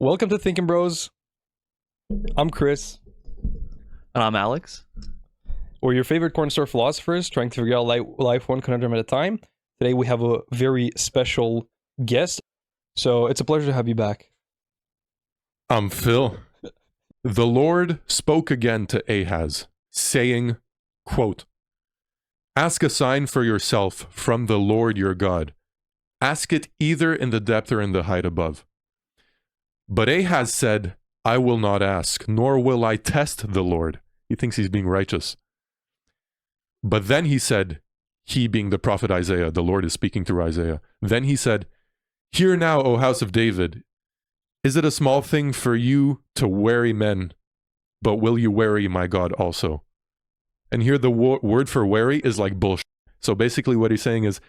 Welcome to Thinkin, Bros. I'm Chris. And I'm Alex. We're your favorite corner store philosophers trying to figure out life one conundrum at a time. Today we have a very special guest, so it's a pleasure to have you back. I'm Phil. The Lord spoke again to Ahaz, saying, quote, "Ask a sign for yourself from the Lord your God. Ask it either in the depth or in the height above." But Ahaz said, "I will not ask, nor will I test the Lord." He thinks he's being righteous. But then he said, he being the prophet Isaiah, the Lord is speaking through Isaiah. Then he said, "Hear now, O house of David, is it a small thing for you to weary men, but will you weary my God also?" And here the word for weary is like bullshit. So basically what he's saying is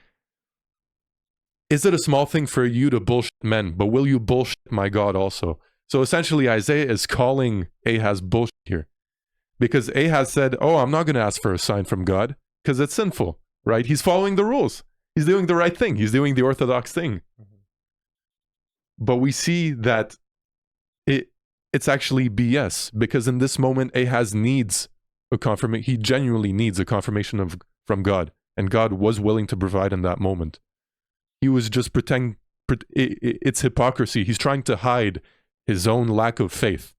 it a small thing for you to bullshit men, but will you bullshit my God also? So essentially Isaiah is calling Ahaz bullshit here. Because Ahaz said, "Oh, I'm not going to ask for a sign from God because it's sinful," right? He's following the rules. He's doing the right thing. He's doing the orthodox thing. But we see that it's actually BS, because in this moment Ahaz needs a confirmation. He genuinely needs a confirmation from God, and God was willing to provide in that moment. He was just pretending. It's hypocrisy. He's trying to hide his own lack of faith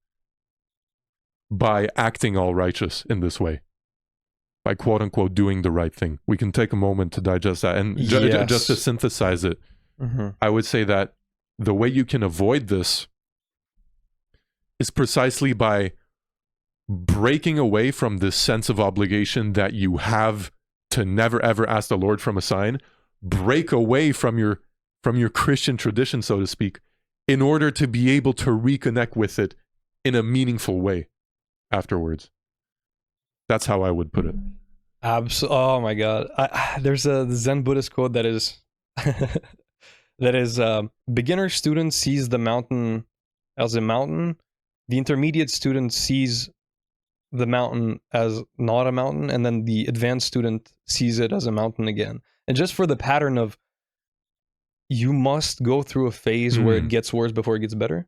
by acting all righteous in this way, by quote unquote doing the right thing. We can take a moment to digest that, and just to synthesize it. I would say that the way you can avoid this is precisely by breaking away from this sense of obligation that you have to never ever ask the Lord from a sign. Break away from your Christian tradition, so to speak, in order to be able to reconnect with it in a meaningful way afterwards. That's how I would put it. Oh my god. There's a Zen Buddhist quote that is beginner student sees the mountain as a mountain, the intermediate student sees the mountain as not a mountain, and then the advanced student sees it as a mountain again. And just for the pattern of, you must go through a phase where it gets worse before it gets better.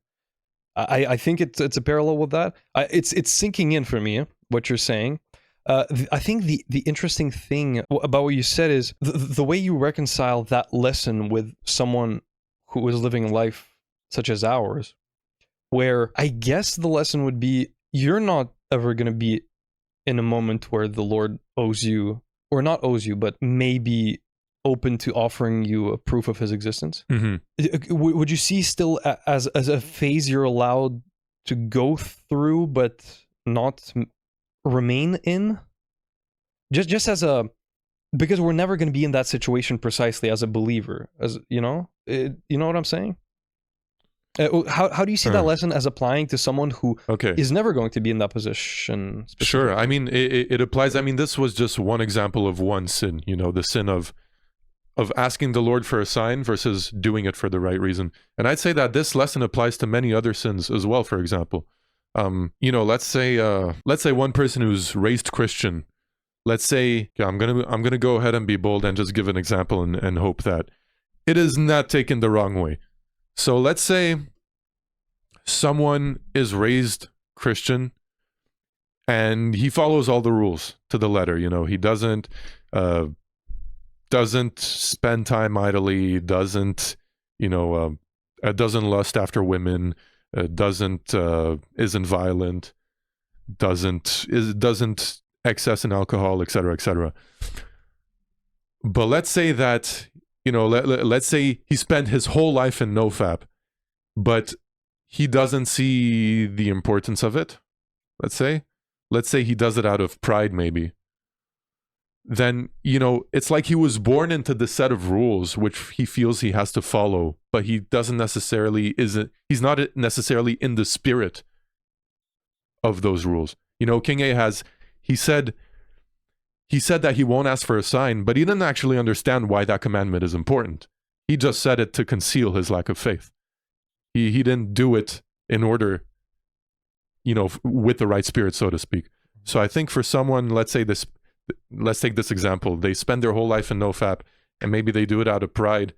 I think it's a parallel with that. It's sinking in for me, what you're saying. I think the interesting thing about what you said is the way you reconcile that lesson with someone who is living a life such as ours, where I guess the lesson would be, you're not ever going to be in a moment where the Lord owes you, or not owes you, but maybe open to offering you a proof of his existence. Would you see still as a phase you're allowed to go through but not remain in? Just as a, because we're never going to be in that situation precisely as a believer, as you know what I'm saying? How do you see that lesson as applying to someone who is never going to be in that position? Sure. I mean, it applies. I mean, this was just one example of one sin, the sin of asking the Lord for a sign versus doing it for the right reason. And I'd say that this lesson applies to many other sins as well. For example, let's say one person who's raised Christian, let's say, I'm gonna go ahead and be bold and just give an example and hope that it is not taken the wrong way. So let's say someone is raised Christian and he follows all the rules to the letter. He doesn't spend time idly, doesn't lust after women, isn't violent, doesn't excess in alcohol, etc., etc. But let's say that, let's say he spent his whole life in nofap, but he doesn't see the importance of it. Let's say he does it out of pride, maybe. Then, it's like he was born into the set of rules which he feels he has to follow, but he doesn't necessarily he's not necessarily in the spirit of those rules. King Ahaz, he said that he won't ask for a sign, but he didn't actually understand why that commandment is important. He just said it to conceal his lack of faith. He didn't do it in order, with the right spirit, so to speak. So I think for someone, let's take this example. They spend their whole life in nofap, and maybe they do it out of pride.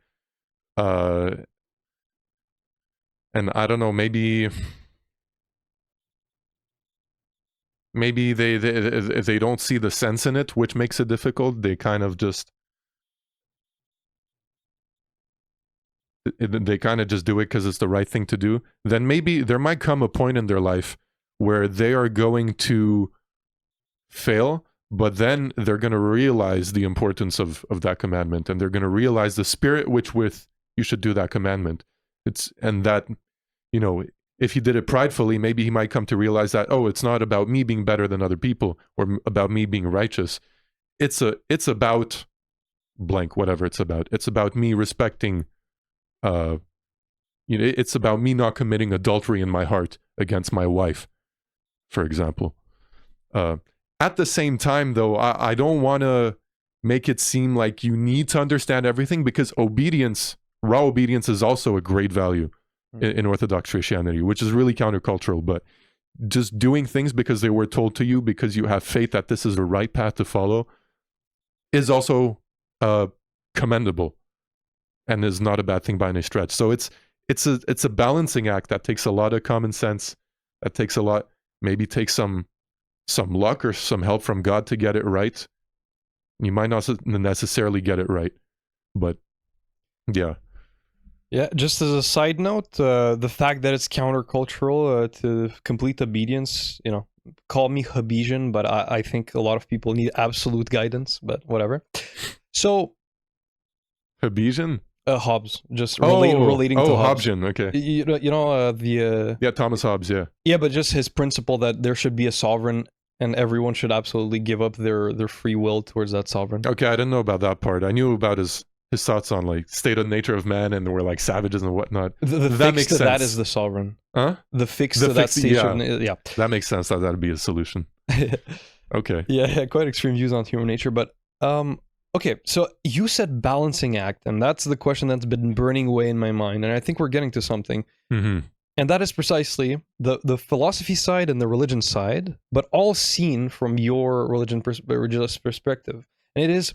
And I don't know, maybe they don't see the sense in it, which makes it difficult. They kind of just do it because it's the right thing to do. Then maybe there might come a point in their life where they are going to fail, but then they're going to realize the importance of that commandment, and they're going to realize the spirit with you should do that commandment. And that, you know, if he did it pridefully, maybe he might come to realize that, oh, it's not about me being better than other people or about me being righteous. It's about blank, whatever it's about. It's about me respecting, it's about me not committing adultery in my heart against my wife, for example. At the same time, though, I don't want to make it seem like you need to understand everything, because raw obedience is also a great value in Orthodox Christianity, which is really countercultural. But just doing things because they were told to you, because you have faith that this is the right path to follow, is also commendable and is not a bad thing by any stretch. So it's a balancing act that takes a lot of common sense, that takes takes some luck or some help from God to get it right. You might not necessarily get it right, but yeah. Yeah, just as a side note, the fact that it's countercultural to complete obedience, you know, call me Hobbesian, but I think a lot of people need absolute guidance, but whatever. So... Hobbesian? Hobbes, just relating to Hobbes. Hobbesian, okay. Yeah, Thomas Hobbes, yeah. Yeah, but just his principle that there should be a sovereign and everyone should absolutely give up their free will towards that sovereign. Okay, I didn't know about that part. I knew about his thoughts on like state of nature of man, and we're like savages and whatnot. The that fix makes to sense. that is the sovereign. Huh? The fix to that station. Yeah. That makes sense. That'd be a solution. Okay. Yeah, quite extreme views on human nature, but okay, so you said balancing act, and that's the question that's been burning away in my mind, and I think we're getting to something. Mm-hmm. And that is precisely the philosophy side and the religion side, but all seen from your religious perspective. And it is,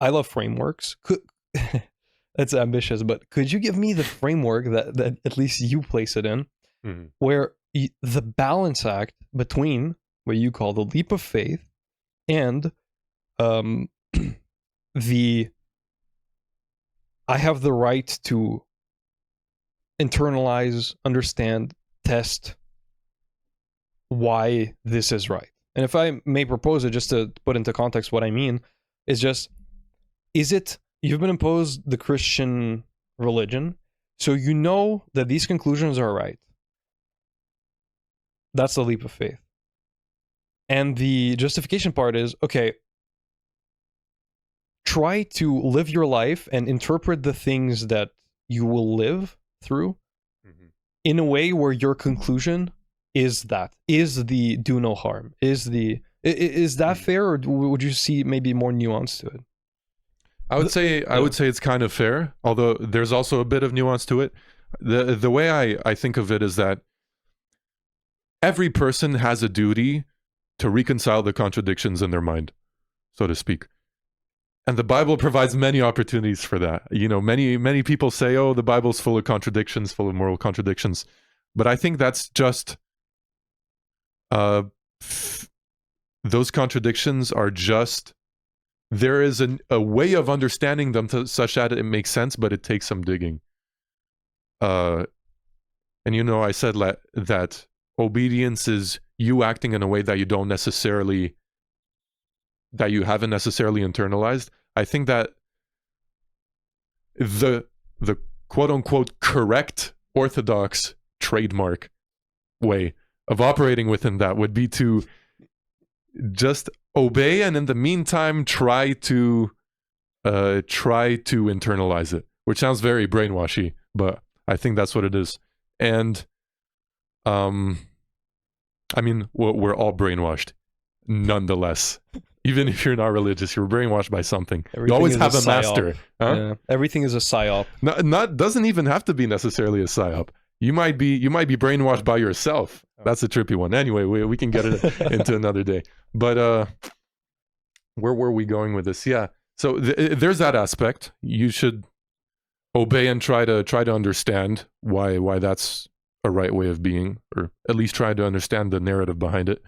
I love frameworks. That's ambitious, but could you give me the framework that at least you place it in, where the balance act between what you call the leap of faith and I have the right to internalize, understand, test why this is right. And if I may propose it, just to put into context what I mean, is it you've been imposed the Christian religion, so you know that these conclusions are right. That's the leap of faith. And the justification part is, okay, try to live your life and interpret the things that you will live through in a way where your conclusion is the do no harm. Is that fair, or would you see maybe more nuance to it? I would say it's kind of fair, although there's also a bit of nuance to it. The way I think of it is that every person has a duty to reconcile the contradictions in their mind, so to speak. And the Bible provides many opportunities for that. You know, many people say, oh, the Bible's full of contradictions, full of moral contradictions. But I think that's just, those contradictions are just, there is a way of understanding them such that it makes sense, but it takes some digging. And you know, I said that obedience is you acting in a way that you haven't necessarily internalized. I think that the quote-unquote correct orthodox trademark way of operating within that would be to just obey, and in the meantime try to internalize it, which sounds very brainwashy, but I think that's what it is. And I mean, we're all brainwashed nonetheless. Even if you're not religious, you're brainwashed by something. Everything you always is have a psyop. master. Huh? Yeah. Everything is a psyop. Not doesn't even have to be necessarily a psyop. You might be brainwashed by yourself. That's a trippy one. Anyway, we can get it into another day. But where were we going with this? Yeah. So there's that aspect. You should obey and try to understand why that's a right way of being, or at least try to understand the narrative behind it.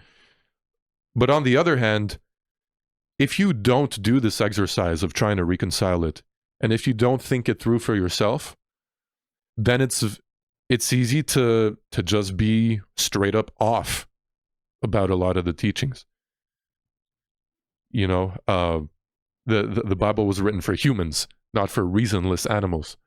But on the other hand, if you don't do this exercise of trying to reconcile it, and if you don't think it through for yourself, then it's easy to just be straight up off about a lot of the teachings. You know, the Bible was written for humans, not for reasonless animals.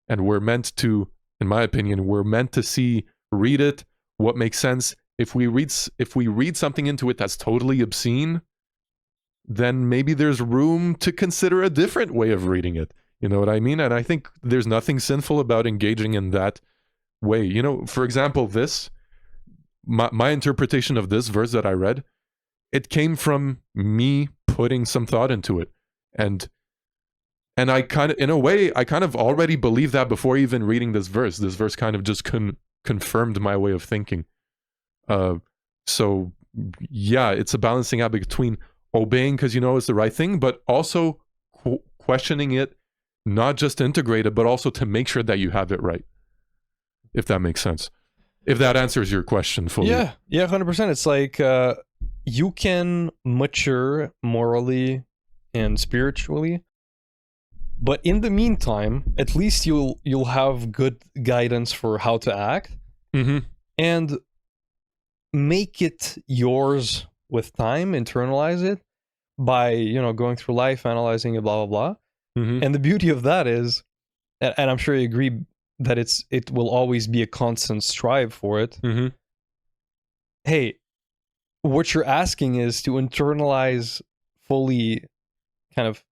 And we're meant to, in my opinion, we're meant to read it, what makes sense. If we read something into it that's totally obscene, then maybe there's room to consider a different way of reading it. You know what I mean? And I think there's nothing sinful about engaging in that way. You know, for example, my interpretation of this verse that I read, it came from me putting some thought into it. And I kind of, in a way, I kind of already believed that before even reading this verse. This verse kind of just confirmed my way of thinking. So yeah, it's a balancing act between obeying because you know it's the right thing, but also questioning it, not just to integrate it, but also to make sure that you have it right. If that makes sense. If that answers your question fully. Yeah, 100%. It's like you can mature morally and spiritually, but in the meantime, at least you'll have good guidance for how to act, and make it yours with time. Internalize it by going through life, analyzing it, blah blah blah. And the beauty of that is, and I'm sure you agree that it will always be a constant strive for it. Hey, what you're asking is to internalize fully kind of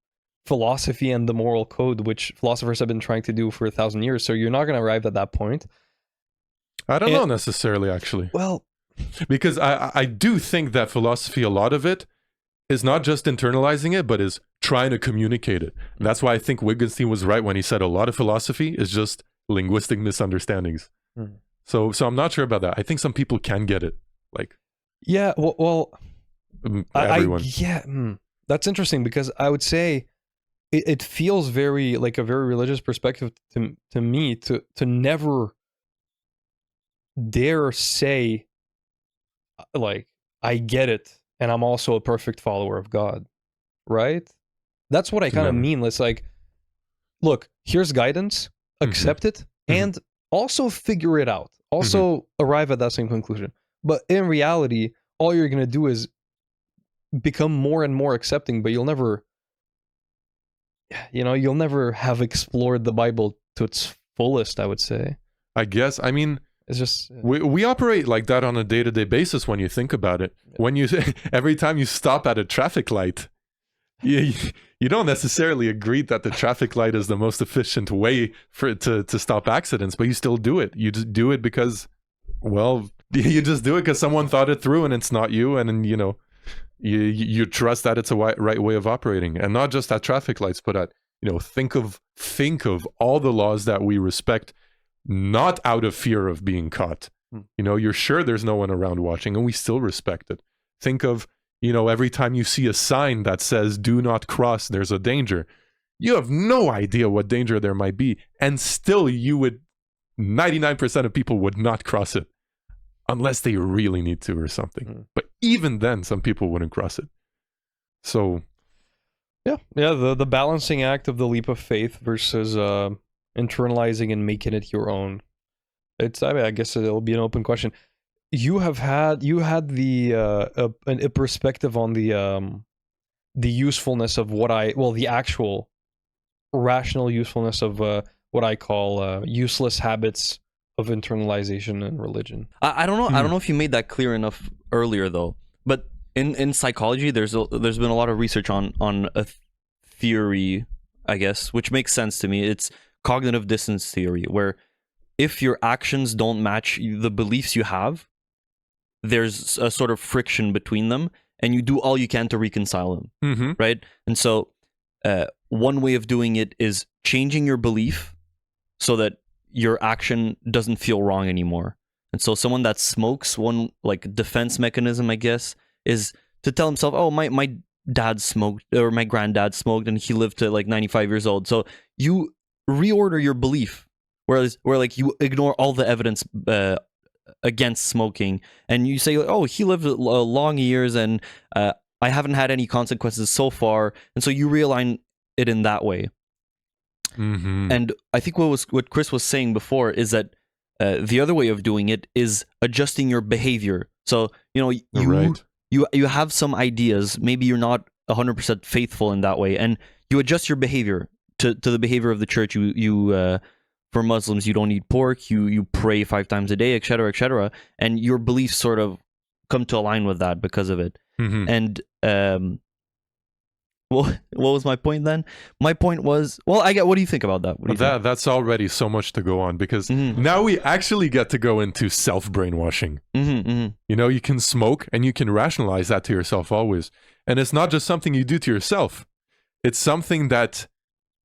philosophy and the moral code, which philosophers have been trying to do for 1,000 years. So you're not going to arrive at that point. I don't know necessarily, actually. Well, because I do think that philosophy, a lot of it, is not just internalizing it, but is trying to communicate it. And that's why I think Wittgenstein was right when he said a lot of philosophy is just linguistic misunderstandings. So I'm not sure about that. I think some people can get it. Like, yeah, well everyone. That's interesting, because I would say it feels very like a very religious perspective to me to never dare say like I get it and I'm also a perfect follower of God, right? That's what I kind of mean. It's like, look, here's guidance, accept it, and also figure it out. Also arrive at that same conclusion. But in reality, all you're going to do is become more and more accepting, but you'll never have explored the Bible to its fullest, I would say. I guess. I mean, it's just we operate like that on a day-to-day basis when you think about it. When you every time you stop at a traffic light, you don't necessarily agree that the traffic light is the most efficient way to stop accidents, but you still do it. You just do it because, well, you just do it because someone thought it through and it's not you, and you trust that it's a right way of operating, and not just at traffic lights, but at think of all the laws that we respect, not out of fear of being caught. You're sure there's no one around watching, and we still respect it. Think of every time you see a sign that says "Do not cross," there's a danger. You have no idea what danger there might be, and still 99% of people would not cross it unless they really need to or something. But even then, some people wouldn't cross it. So yeah, the balancing act of the leap of faith versus internalizing and making it your own. I guess it'll be an open question. You had the a perspective on the usefulness of the actual rational usefulness of what I call useless habits of internalization in religion. I don't know. I don't know if you made that clear enough earlier, though. But in psychology, there's been a lot of research on a theory, I guess, which makes sense to me. It's cognitive dissonance theory, where if your actions don't match the beliefs you have, there's a sort of friction between them, and you do all you can to reconcile them, right? And so one way of doing it is changing your belief so that your action doesn't feel wrong anymore. And so someone that smokes, one like defense mechanism, I guess, is to tell himself, oh, my dad smoked, or my granddad smoked, and he lived to like 95 years old. So you reorder your belief, where like you ignore all the evidence against smoking, and you say, oh, he lived long years, and I haven't had any consequences so far, and so you realign it in that way. Mm-hmm. And I think what Chris was saying before is that the other way of doing it is adjusting your behavior. So you have some ideas, maybe you're not 100% faithful in that way, and you adjust your behavior to the behavior of the church. You for Muslims, you don't eat pork, you pray 5 times a day, etc., and your beliefs sort of come to align with that because of it. Mm-hmm. And what was my point then? My point was, well, what do you think about that? What do you think? That's already so much to go on, because now we actually get to go into self-brainwashing. You can smoke and you can rationalize that to yourself always. And it's not just something you do to yourself. It's something that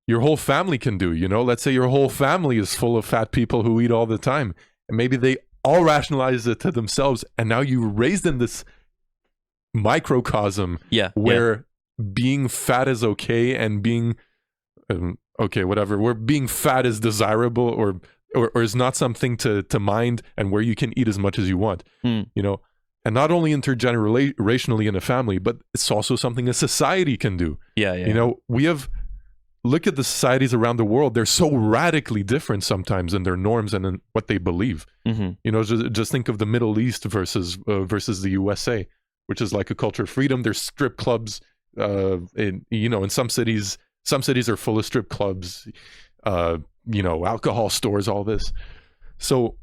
your whole family can do. Let's say your whole family is full of fat people who eat all the time. And maybe they all rationalize it to themselves. And now you raised in this microcosm where being fat is okay, and being where being fat is desirable or is not something to mind, and where you can eat as much as you want. And not only intergenerationally in a family, but it's also something a society can do. We have, look at the societies around the world. They're so radically different sometimes in their norms and in what they believe. Just think of the Middle East versus the USA, which is like a culture of freedom. There's strip clubs. In some cities are full of strip clubs, alcohol stores, all this. So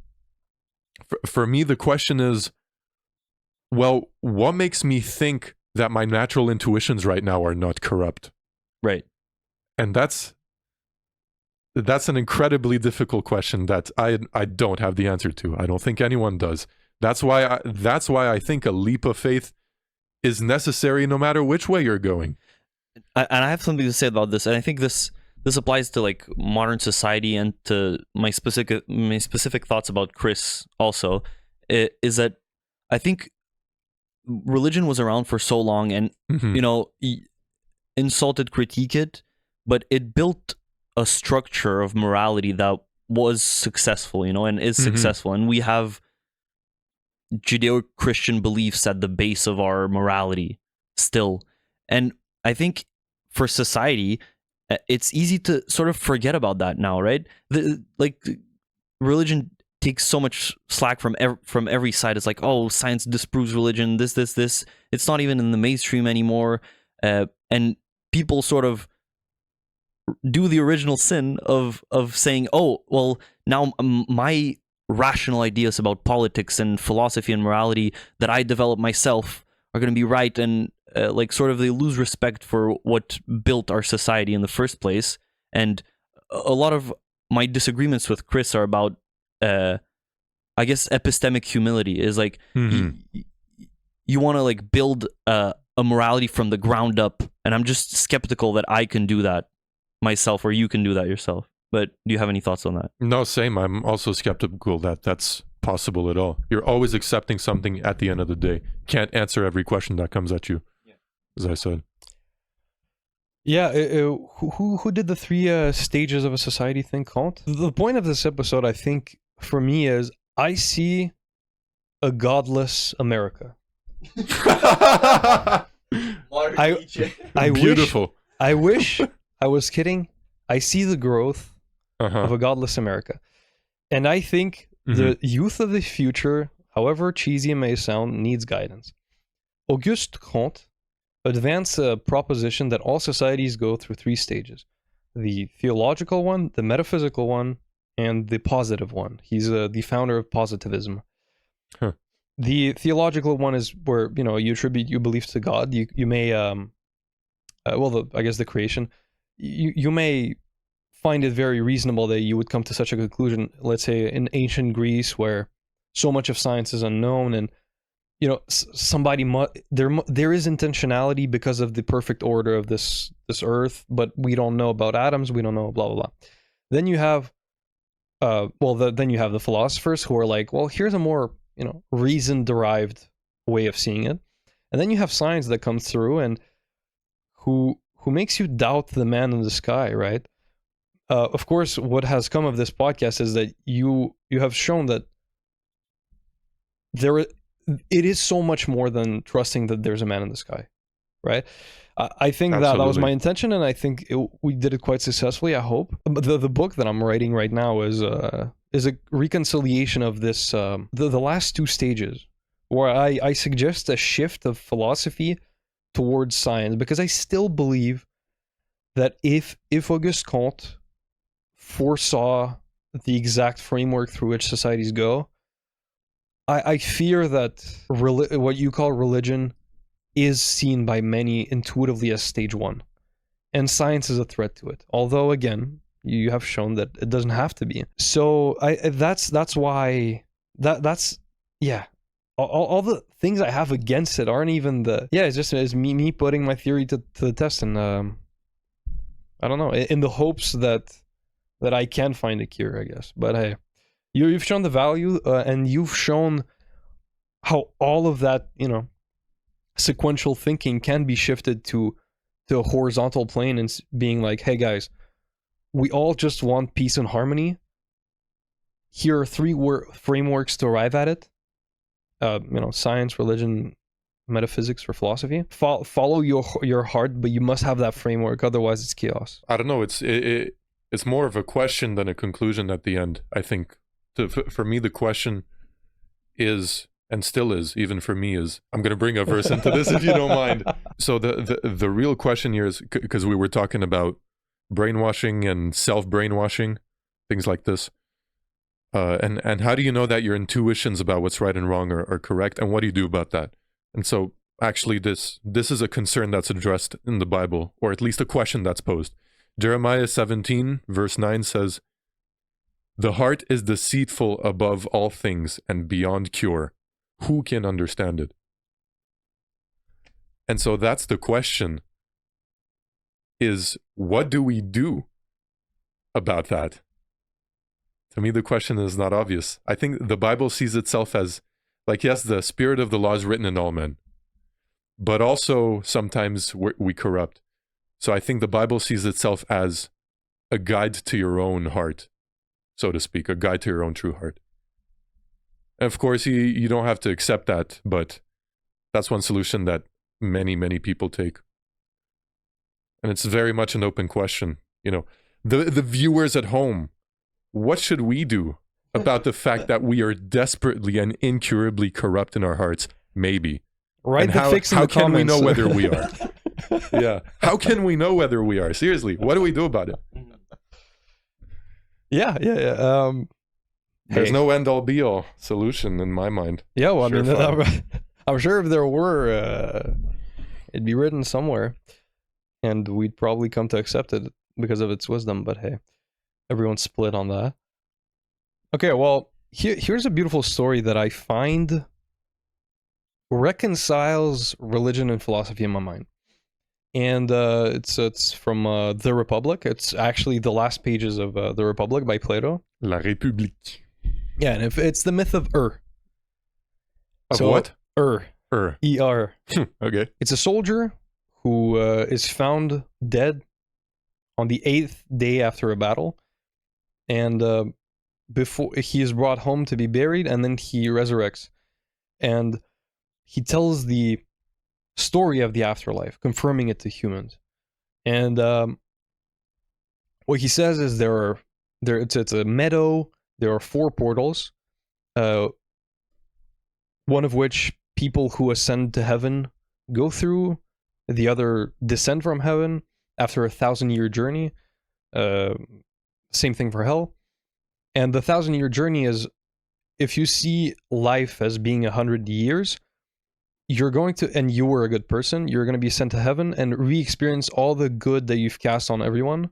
for me, the question is, well, what makes me think that my natural intuitions right now are not corrupt? Right. And that's an incredibly difficult question that I don't have the answer to. I don't think anyone does. That's why I think a leap of faith is necessary no matter which way you're going. And I have something to say about this, and I think this applies to like modern society, and to my specific thoughts about Chris also, is that I think religion was around for so long, and insulted, critique it, but it built a structure of morality that was successful, and is successful, and we have Judeo-Christian beliefs at the base of our morality still. And I think for society, it's easy to sort of forget about that now, right? Religion takes so much slack from every side. It's like, oh, science disproves religion, this. It's not even in the mainstream anymore. And people sort of do the original sin of saying, oh, well, now my rational ideas about politics and philosophy and morality that I develop myself are going to be right, and sort of they lose respect for what built our society in the first place. And a lot of my disagreements with Chris are about I guess epistemic humility is like you want to like build a morality from the ground up, and I'm just skeptical that I can do that myself, or you can do that yourself. But do you have any thoughts on that? No, same. I'm also skeptical that that's possible at all. You're always accepting something at the end of the day. Can't answer every question that comes at you, as I said. Yeah, who did the 3 stages of a society thing called? The point of this episode, I think, for me is I see a godless America. Beautiful. I wish I was kidding. I see the growth of a godless America. And I think the youth of the future, however cheesy it may sound, needs guidance. Auguste Comte advanced a proposition that all societies go through 3 stages. The theological one, the metaphysical one, and the positive one. He's the founder of positivism. The theological one is where, you attribute your beliefs to God. You may, the creation. You may find it very reasonable that you would come to such a conclusion, let's say in ancient Greece, where so much of science is unknown, and there is intentionality because of the perfect order of this earth, but we don't know about atoms, we don't know blah blah blah. Then you have then you have the philosophers who are like, well, here's a more reason derived way of seeing it. And then you have science that comes through and who makes you doubt the man in the sky, right? of course, what has come of this podcast is that you have shown that it is so much more than trusting that there's a man in the sky, right? I think that was Absolutely. my intention, and I think we did it quite successfully, I hope. But the book that I'm writing right now is a reconciliation of this, the last two stages, where I suggest a shift of philosophy towards science, because I still believe that if Auguste Comte foresaw the exact framework through which societies go, I fear that what you call religion is seen by many intuitively as stage one, and science is a threat to it. Although, again, you have shown that it doesn't have to be. So that's why that's yeah. All the things I have against it aren't even it's me putting my theory to the test, and I don't know, in the hopes that I can find a cure, I guess. But hey, you've shown the value, and you've shown how all of that, sequential thinking can be shifted to a horizontal plane, and being like, hey guys, we all just want peace and harmony. Here are three frameworks to arrive at it. Science, religion, metaphysics, or philosophy. Follow your heart, but you must have that framework, otherwise it's chaos. I don't know. It's more of a question than a conclusion at the end. I think for me the question is, and still is, even for me, is, I'm going to bring a verse into this if you don't mind. So the real question here is, because we were talking about brainwashing and self-brainwashing, things like this. And how do you know that your intuitions about what's right and wrong are correct? And what do you do about that? And so actually this is a concern that's addressed in the Bible, or at least a question that's posed. Jeremiah 17 verse 9 says, "The heart is deceitful above all things and beyond cure. Who can understand it?" And so that's the question, is what do we do about that? To me, the question is not obvious. I think the Bible sees itself as, like, yes, the spirit of the law is written in all men, but also sometimes we corrupt. So I think the Bible sees itself as a guide to your own heart, so to speak, a guide to your own true heart. And of course, you don't have to accept that, but that's one solution that many, many people take. And it's very much an open question. The viewers at home, what should we do about the fact that we are desperately and incurably corrupt in our hearts? Maybe. Right. How can we know whether we are? Yeah. How can we know whether we are? Seriously, what do we do about it? Yeah. There's no end-all be-all solution in my mind. Yeah, well, Sure, I'm sure if there were, it'd be written somewhere, and we'd probably come to accept it because of its wisdom. But hey, everyone's split on that. Okay, well, here's a beautiful story that I find reconciles religion and philosophy in my mind. And it's from The Republic. It's actually the last pages of The Republic by Plato. La République. Yeah, and it's the myth of Of what? E-R. Okay. It's a soldier who is found dead on the 8th day after a battle, and before he is brought home to be buried, and then he resurrects, and he tells the story of the afterlife, confirming it to humans. And what he says is it's a meadow. There are 4 portals, one of which people who ascend to heaven go through, the other descend from heaven after a 1,000-year journey. Same thing for hell. And the 1,000-year journey is, if you see life as being 100 years, you're going to, and you were a good person, you're going to be sent to heaven and re-experience all the good that you've cast on everyone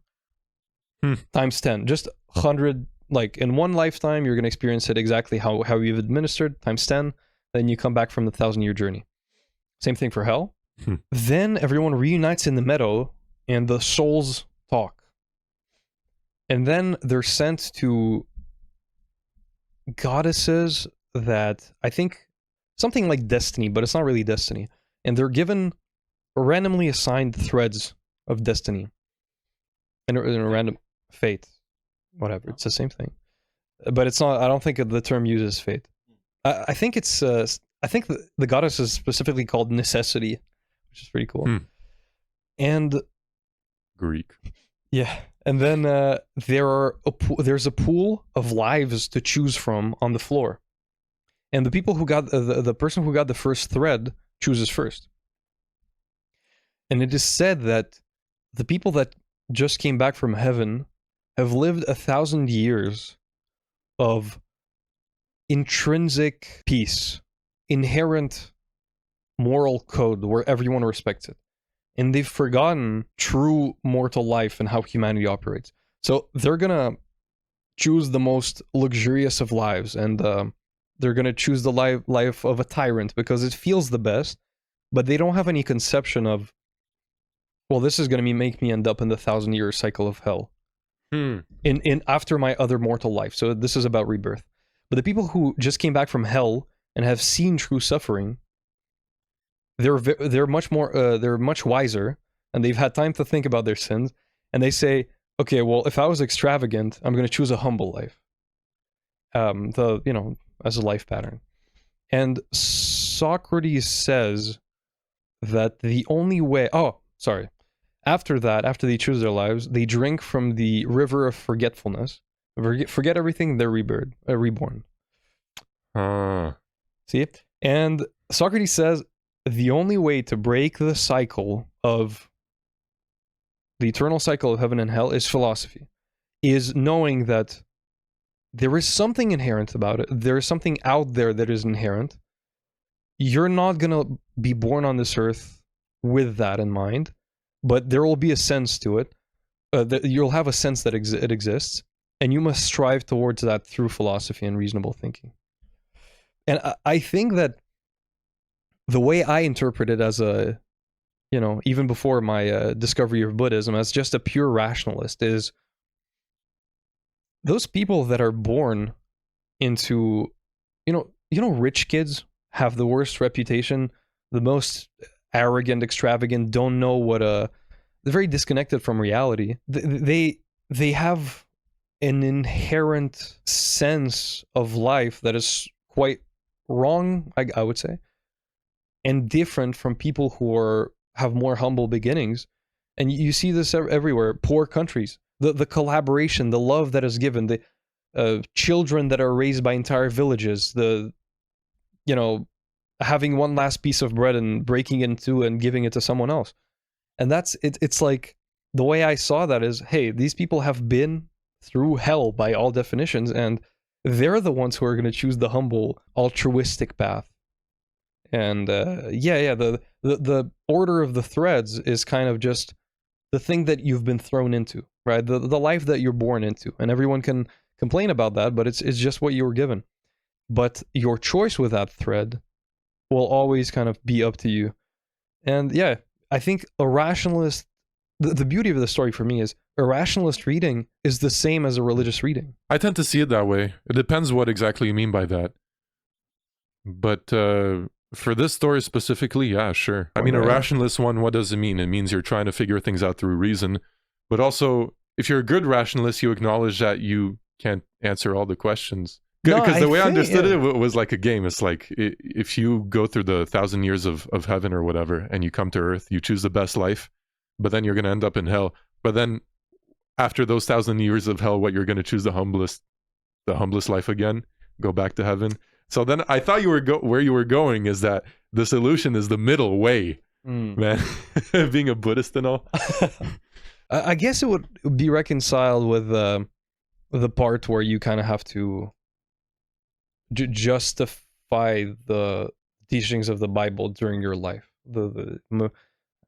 times 10. Just 100, like in one lifetime, you're going to experience it exactly how you've administered, times 10. Then you come back from the 1,000-year journey. Same thing for hell. Then everyone reunites in the meadow and the souls talk. And then they're sent to goddesses that, I think, something like destiny, but it's not really destiny. And they're given randomly assigned threads of destiny. And random, fate, whatever. It's the same thing, but it's not. I don't think the term uses fate. I think it's. I think the goddess is specifically called necessity, which is pretty cool. And Greek. yeah, and then there's a pool of lives to choose from on the floor, and the people who got the person who got the first thread chooses first. And it is said that the people that just came back from heaven have lived 1,000 years of intrinsic peace, inherent moral code where everyone respects it. And they've forgotten true mortal life and how humanity operates. So they're gonna choose the most luxurious of lives, and they're gonna choose the life of a tyrant because it feels the best, but they don't have any conception of, well, this is gonna make me end up in the 1,000-year cycle of hell. In after my other mortal life. So this is about rebirth. But the people who just came back from hell and have seen true suffering, they're much more they're much wiser, and they've had time to think about their sins, and they say, okay, well, if I was extravagant, I'm going to choose a humble life. As a life pattern. And Socrates says that the only way after that, after they choose their lives, they drink from the river of forgetfulness. Forget everything, they're reborn. See? And Socrates says the only way to break the cycle of the eternal cycle of heaven and hell is philosophy, is knowing that there is something inherent about it. There is something out there that is inherent. You're not going to be born on this earth with that in mind, but there will be a sense to it. You'll have a sense that it exists, and you must strive towards that through philosophy and reasonable thinking. And I think that the way I interpret it as even before my discovery of Buddhism, as just a pure rationalist, is those people that are born into, rich kids have the worst reputation, the most arrogant, extravagant, don't know they're very disconnected from reality. They have an inherent sense of life that is quite wrong, I would say, and different from people who have more humble beginnings. And you see this everywhere. Poor countries, the collaboration, the love that is given, the children that are raised by entire villages, having one last piece of bread and breaking it in two and giving it to someone else. And that's it. It's like, the way I saw that is, hey, these people have been through hell by all definitions, and they're the ones who are going to choose the humble, altruistic path. And the order of the threads is kind of just the thing that you've been thrown into, right? The life that you're born into, and everyone can complain about that, but it's just what you were given. But your choice with that thread will always kind of be up to you. And yeah, I think a rationalist, the beauty of the story for me is a rationalist reading is the same as a religious reading. I tend to see it that way. It depends what exactly you mean by that. But for this story specifically, yeah, sure. I mean, a rationalist one, what does it mean? It means you're trying to figure things out through reason. But also, if you're a good rationalist, you acknowledge that you can't answer all the questions. Because the way I understood it was like a game. It's like, if you go through the 1,000 years of heaven or whatever, and you come to earth, you choose the best life, but then you're going to end up in hell. But then after those 1,000 years of hell, what, you're going to choose the humblest life again, go back to heaven. So then I thought where you were going is that the solution is the middle way, man. Being a Buddhist and all. I guess it would be reconciled with the part where you kind of have to justify the teachings of the Bible during your life. The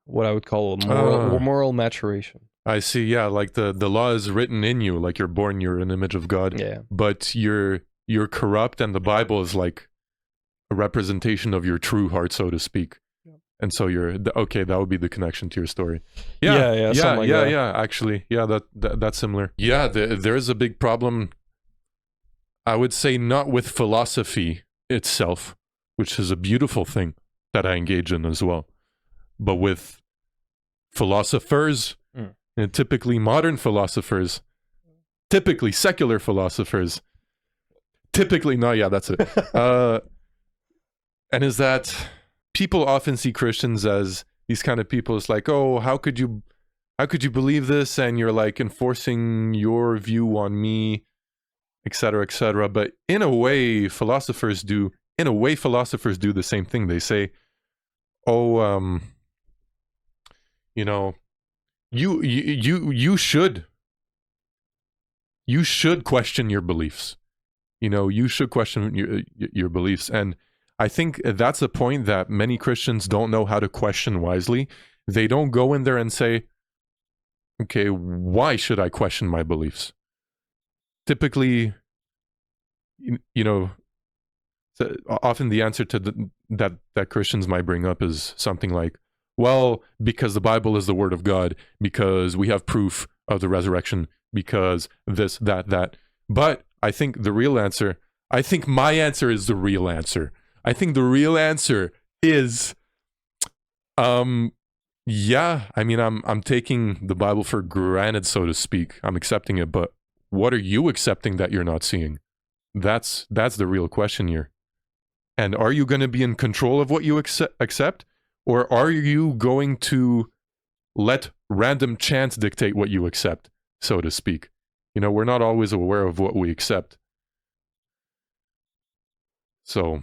what I would call a moral maturation. I see. Yeah, like the law is written in you, like you're an image of God. Yeah. But you're corrupt, and the Bible is like a representation of your true heart, so to speak. Yeah. And so okay. That would be the connection to your story. Yeah. Actually, yeah, that's similar. Yeah, there is a big problem. I would say not with philosophy itself, which is a beautiful thing that I engage in as well, but with philosophers, and typically modern philosophers typically secular philosophers, that's it. And is that people often see Christians as these kind of people. It's like, oh, how could you believe this? And you're like enforcing your view on me, etc., etc. But in a way, philosophers do the same thing. They say, oh, you know, you should question your beliefs. You know, you should question your beliefs. And I think that's a point that many Christians don't know how to question wisely. They don't go in there and say, okay, why should I question my beliefs? Typically, you know, often the answer to that Christians might bring up is something like, well, because the Bible is the word of God, because we have proof of the resurrection, because this, that. But I think my answer is the real answer. I think the real answer is, yeah, I mean, I'm taking the Bible for granted, so to speak. I'm accepting it, but what are you accepting that you're not seeing? That's the real question here. And are you going to be in control of what you accept? Or are you going to let random chance dictate what you accept, so to speak? You know, we're not always aware of what we accept. So,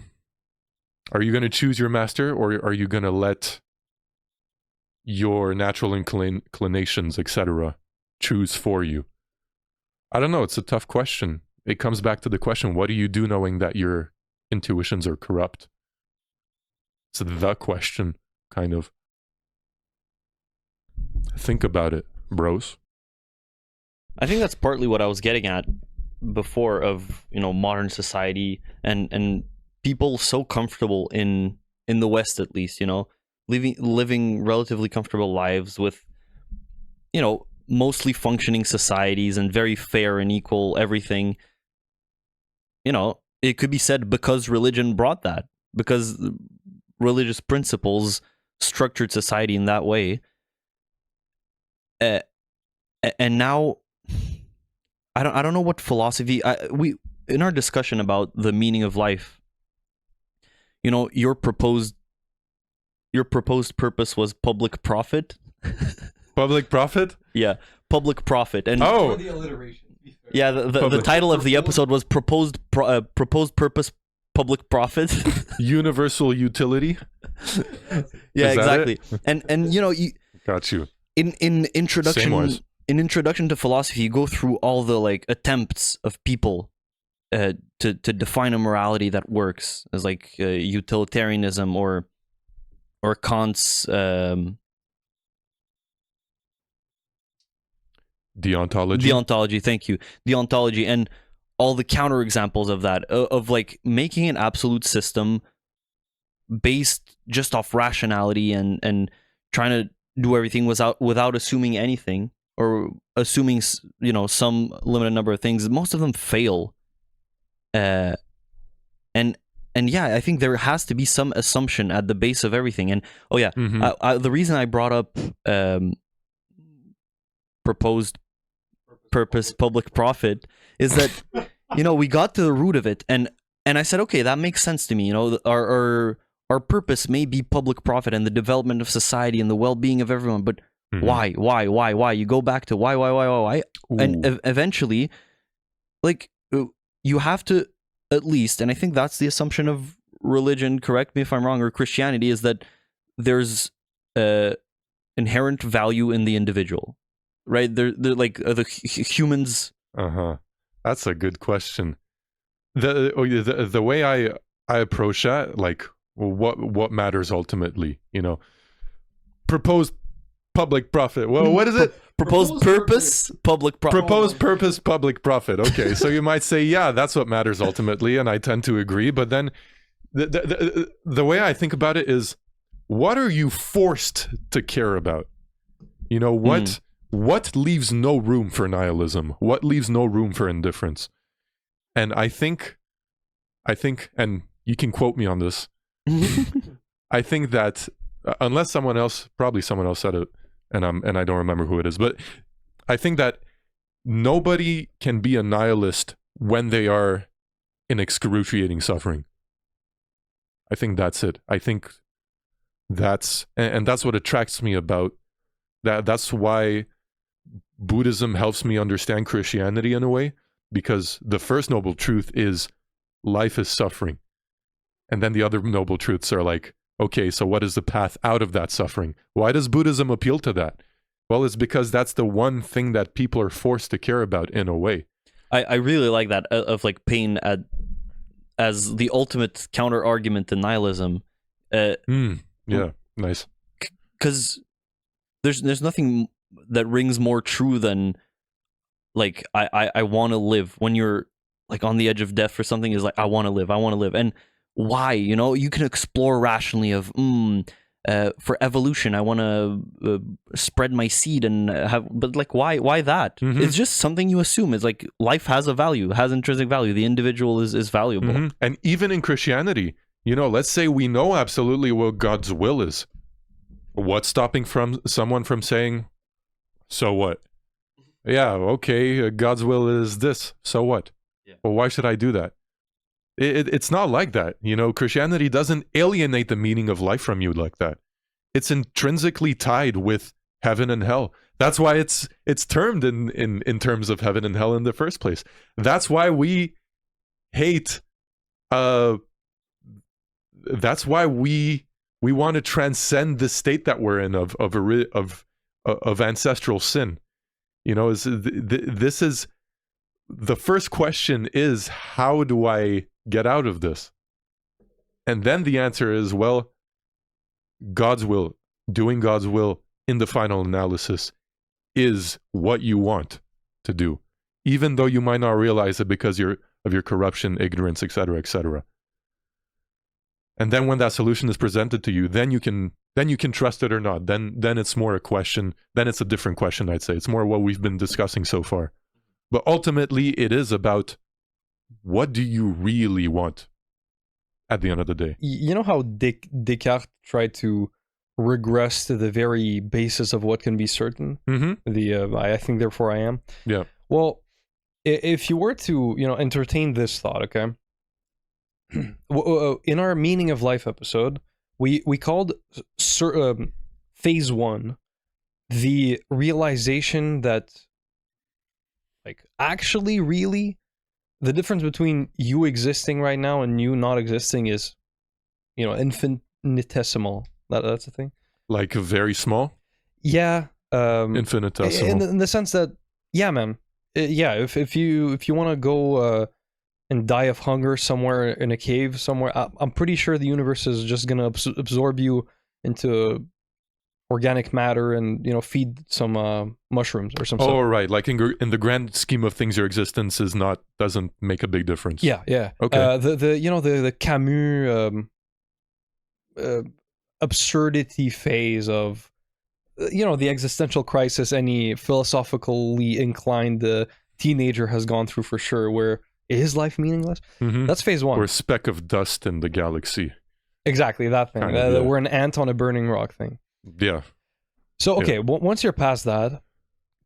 are you going to choose your master, or are you going to let your natural inclinations, etc., choose for you? I don't know. It's a tough question. It comes back to the question, what do you do knowing that your intuitions are corrupt? It's the question, kind of. Think about it, bros. I think that's partly what I was getting at before of, you know, modern society and people so comfortable in the West, at least, you know, living relatively comfortable lives with, you know, mostly functioning societies and very fair and equal everything. You know, it could be said because religion brought that, because religious principles structured society in that way. And now, I don't know what philosophy we in our discussion about the meaning of life. You know, your proposed purpose was public profit. Public profit? Yeah, public profit. And oh, the alliteration. Yeah, the title of the episode was proposed purpose public profit. Universal utility. Yeah, exactly. And you know, got you. In introduction to philosophy, you go through all the like attempts of people to define a morality that works, as like utilitarianism or Kant's deontology. Thank you, deontology, and all the counterexamples of that, of like making an absolute system based just off rationality and trying to do everything without assuming anything, or assuming, you know, some limited number of things. Most of them fail, and yeah, I think there has to be some assumption at the base of everything. And oh yeah, the reason I brought up proposed purpose public profit is that you know, we got to the root of it, and I said, okay, that makes sense to me. You know, our purpose may be public profit and the development of society and the well-being of everyone, but why? You go back to why? Ooh. And eventually, like, you have to at least, and I think that's the assumption of religion, correct me if I'm wrong, or Christianity, is that there's inherent value in the individual, right? They're like the humans. That's a good question. The way I approach that, like, what matters ultimately, you know, proposed public profit. Well, what is it? Proposed purpose public profit. Proposed purpose public profit. Okay, so you might say, yeah, that's what matters ultimately, and I tend to agree. But then the way I think about it is, what are you forced to care about? You know, what leaves no room for nihilism? What leaves no room for indifference? And I think, and you can quote me on this, I think that unless probably someone else said it, and I don't remember who it is, but I think that nobody can be a nihilist when they are in excruciating suffering. I think that's it. I think that's what attracts me about that. That's why Buddhism helps me understand Christianity in a way, because the first noble truth is life is suffering. And then the other noble truths are like, okay, so what is the path out of that suffering? Why does Buddhism appeal to that? Well, it's because that's the one thing that people are forced to care about in a way. I really like that of like pain as the ultimate counter argument to nihilism. Yeah, nice. Because there's nothing that rings more true than like I want to live. When you're like on the edge of death for something, is like I want to live. And why? You know, you can explore rationally of for evolution, I want to spread my seed and have, but like why that? Mm-hmm. It's just something you assume. It's like life has a value, has intrinsic value. The individual is valuable. Mm-hmm. And even in Christianity, you know, let's say we know absolutely what God's will is. What's stopping someone from saying, so what? Yeah, okay, God's will is this. So what? Yeah. Well, why should I do that? It's not like that. You know, Christianity doesn't alienate the meaning of life from you like that. It's intrinsically tied with heaven and hell. That's why it's termed in terms of heaven and hell in the first place. That's why we hate. That's why we want to transcend the state that we're in of ancestral sin. You know, this is the first question is, how do I get out of this? And then the answer is, well, God's will, doing God's will in the final analysis is what you want to do, even though you might not realize it because of your corruption, ignorance, etc., etc. And then when that solution is presented to you, then you can trust it or not. Then it's more a question. Then it's a different question, I'd say. It's more what we've been discussing so far. But ultimately, it is about, what do you really want at the end of the day? You know how Descartes tried to regress to the very basis of what can be certain? Mm-hmm. I think, therefore I am. Yeah. Well, if you were to, entertain this thought, okay? In our meaning of life episode, we called phase 1 the realization that, like, actually, really, the difference between you existing right now and you not existing is, infinitesimal. That's the thing. Like very small? Yeah. Infinitesimal. In the sense that, yeah, man. Yeah, if you want to go and die of hunger somewhere in a cave somewhere, I'm pretty sure the universe is just gonna absorb you into organic matter and feed some mushrooms or some stuff. Oh, right. Like in the grand scheme of things, your existence doesn't make a big difference. Yeah. Okay. The Camus absurdity phase of the existential crisis any philosophically inclined teenager has gone through, for sure, where is life meaningless? Mm-hmm. That's phase 1. We're a speck of dust in the galaxy. Exactly, that thing. Yeah. We're an ant on a burning rock thing. Yeah. So, okay, once you're past that,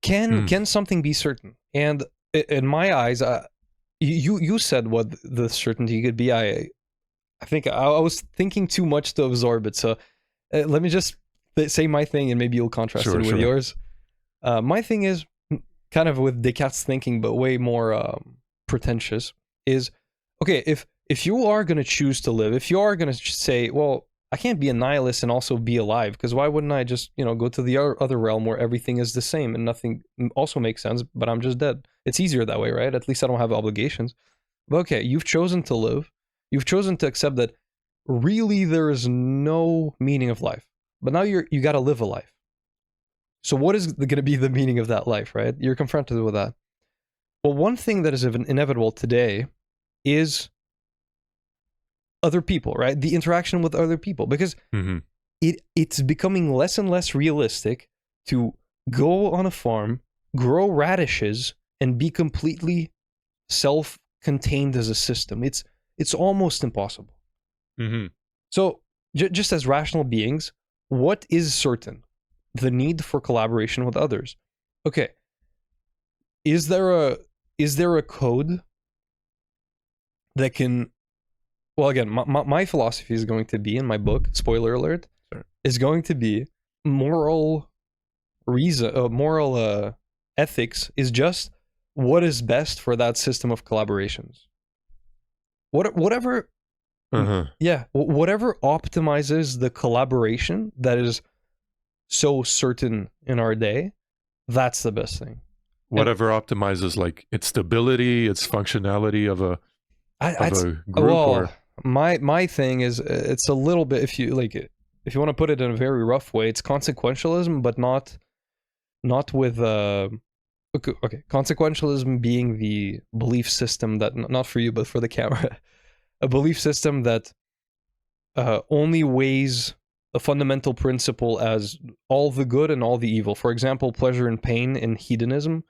can something be certain? And in my eyes, you said what the certainty could be. I think I was thinking too much to absorb it. So let me just say my thing, and maybe you'll contrast it with yours. My thing is kind of with Descartes' thinking, but way more pretentious. Is, okay, if you are going to choose to live, if you are going to say, well, I can't be a nihilist and also be alive, because why wouldn't I just, go to the other realm where everything is the same and nothing also makes sense, but I'm just dead? It's easier that way, right? At least I don't have obligations. But okay, you've chosen to live. You've chosen to accept that really there is no meaning of life. But now you got to live a life. So what is going to be the meaning of that life, right? You're confronted with that. Well, one thing that is inevitable today is other people, right? The interaction with other people, because it's becoming less and less realistic to go on a farm, grow radishes, and be completely self-contained as a system. It's almost impossible. Mm-hmm. So just as rational beings, what is certain? The need for collaboration with others. Okay, is there a code that can, well, again, my philosophy is going to be, in my book, spoiler alert, Sure. is going to be moral ethics is just what is best for that system of collaborations. Whatever whatever optimizes the collaboration that is so certain in our day, that's the best thing. Whatever optimizes like its stability, its functionality of a group. Or my thing is, it's a little bit, if you want to put it in a very rough way, it's consequentialism, but not with okay, consequentialism being the belief system that, not for you but for the camera, a belief system that only weighs a fundamental principle as all the good and all the evil. For example, pleasure and pain in hedonism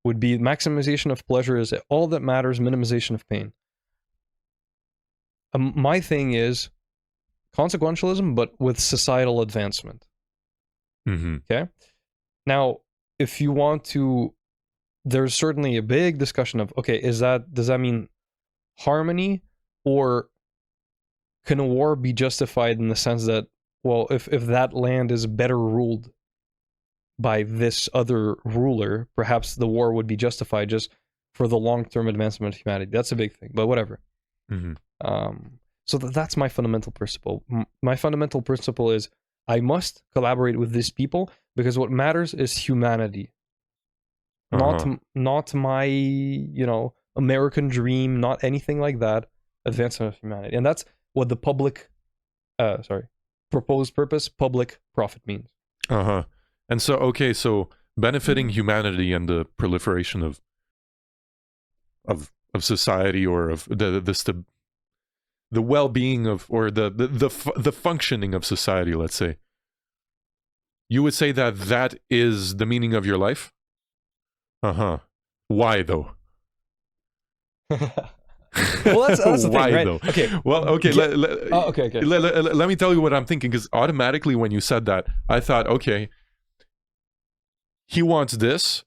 would be maximization of pleasure is all that matters, minimization of pain. My thing is consequentialism, but with societal advancement. Okay? Now, if you want to, there's certainly a big discussion of, okay, does that mean harmony, or can a war be justified in the sense that, well, if that land is better ruled by this other ruler, perhaps the war would be justified just for the long-term advancement of humanity. That's a big thing, but whatever. So that's my fundamental principle. My fundamental principle is I must collaborate with these people because what matters is humanity. Not my, American dream, not anything like that. Advancement of humanity. And that's what the proposed purpose, public profit means. And so benefiting humanity and the proliferation of society, or of the well-being of, or the functioning of society, let's say. You would say that is the meaning of your life? Why though? Well, that's the Why thing, right? though? Okay. Well, okay. Okay. Let me tell you what I'm thinking, because automatically when you said that, I thought, okay, he wants this,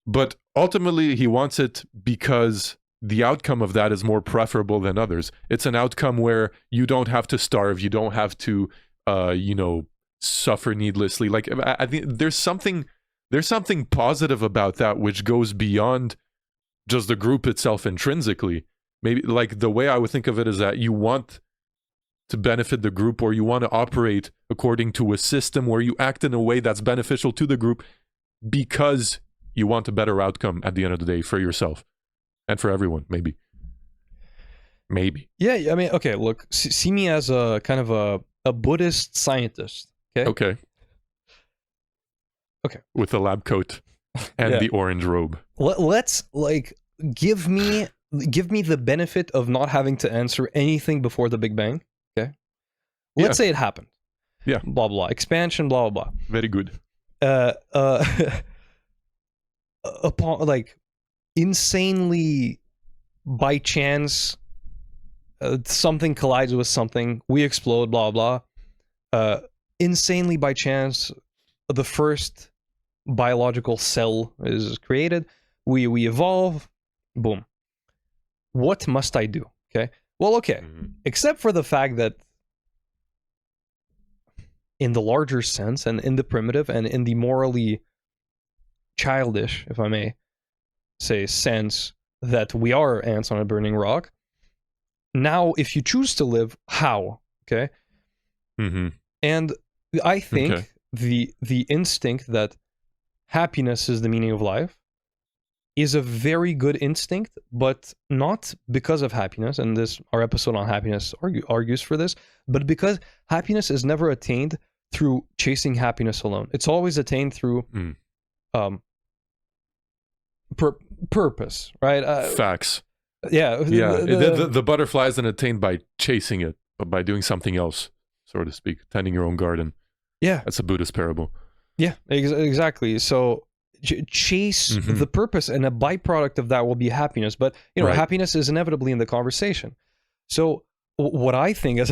but ultimately he wants it because the outcome of that is more preferable than others. It's an outcome where you don't have to starve, you don't have to, suffer needlessly. Like, I think there's something positive about that which goes beyond just the group itself intrinsically. Maybe, like, the way I would think of it is that you want to benefit the group, or you want to operate according to a system where you act in a way that's beneficial to the group because you want a better outcome at the end of the day for yourself and for everyone. Maybe. Yeah, I mean, okay, look, see me as a kind of a Buddhist scientist. Okay. With the lab coat and the orange robe. Let's, like, give me the benefit of not having to answer anything before the Big Bang. Okay. Let's say it happened. Yeah. Blah blah. Expansion. Blah blah blah. Very good. Upon, like, insanely by chance, something collides with something. We explode. Blah blah. Insanely by chance, the first biological cell is created. We evolve. Boom. What must I do? Okay. Well, okay. Except for the fact that in the larger sense, and in the primitive, and in the morally childish, if I may say, sense that we are ants on a burning rock. Now, if you choose to live, how? Okay. And I think the instinct that happiness is the meaning of life is a very good instinct, but not because of happiness, and our episode on happiness argues for this, but because happiness is never attained through chasing happiness alone. It's always attained through purpose, right? Facts. Yeah. The butterfly isn't attained by chasing it, but by doing something else, so to speak, tending your own garden. Yeah. That's a Buddhist parable. Yeah, exactly. So chase the purpose, and a byproduct of that will be happiness. But, happiness is inevitably in the conversation. So what I think is,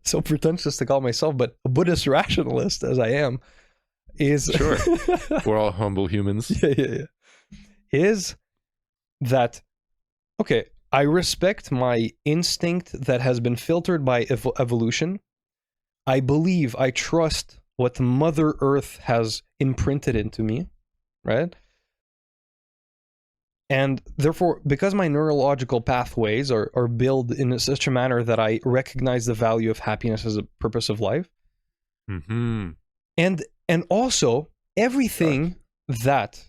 so pretentious to call myself, but a Buddhist rationalist as I am, is... Sure. We're all humble humans. Yeah. is that, okay, I respect my instinct that has been filtered by evolution. I believe, I trust what Mother Earth has imprinted into me, right? And therefore, because my neurological pathways are built in such a manner that I recognize the value of happiness as a purpose of life, and also everything that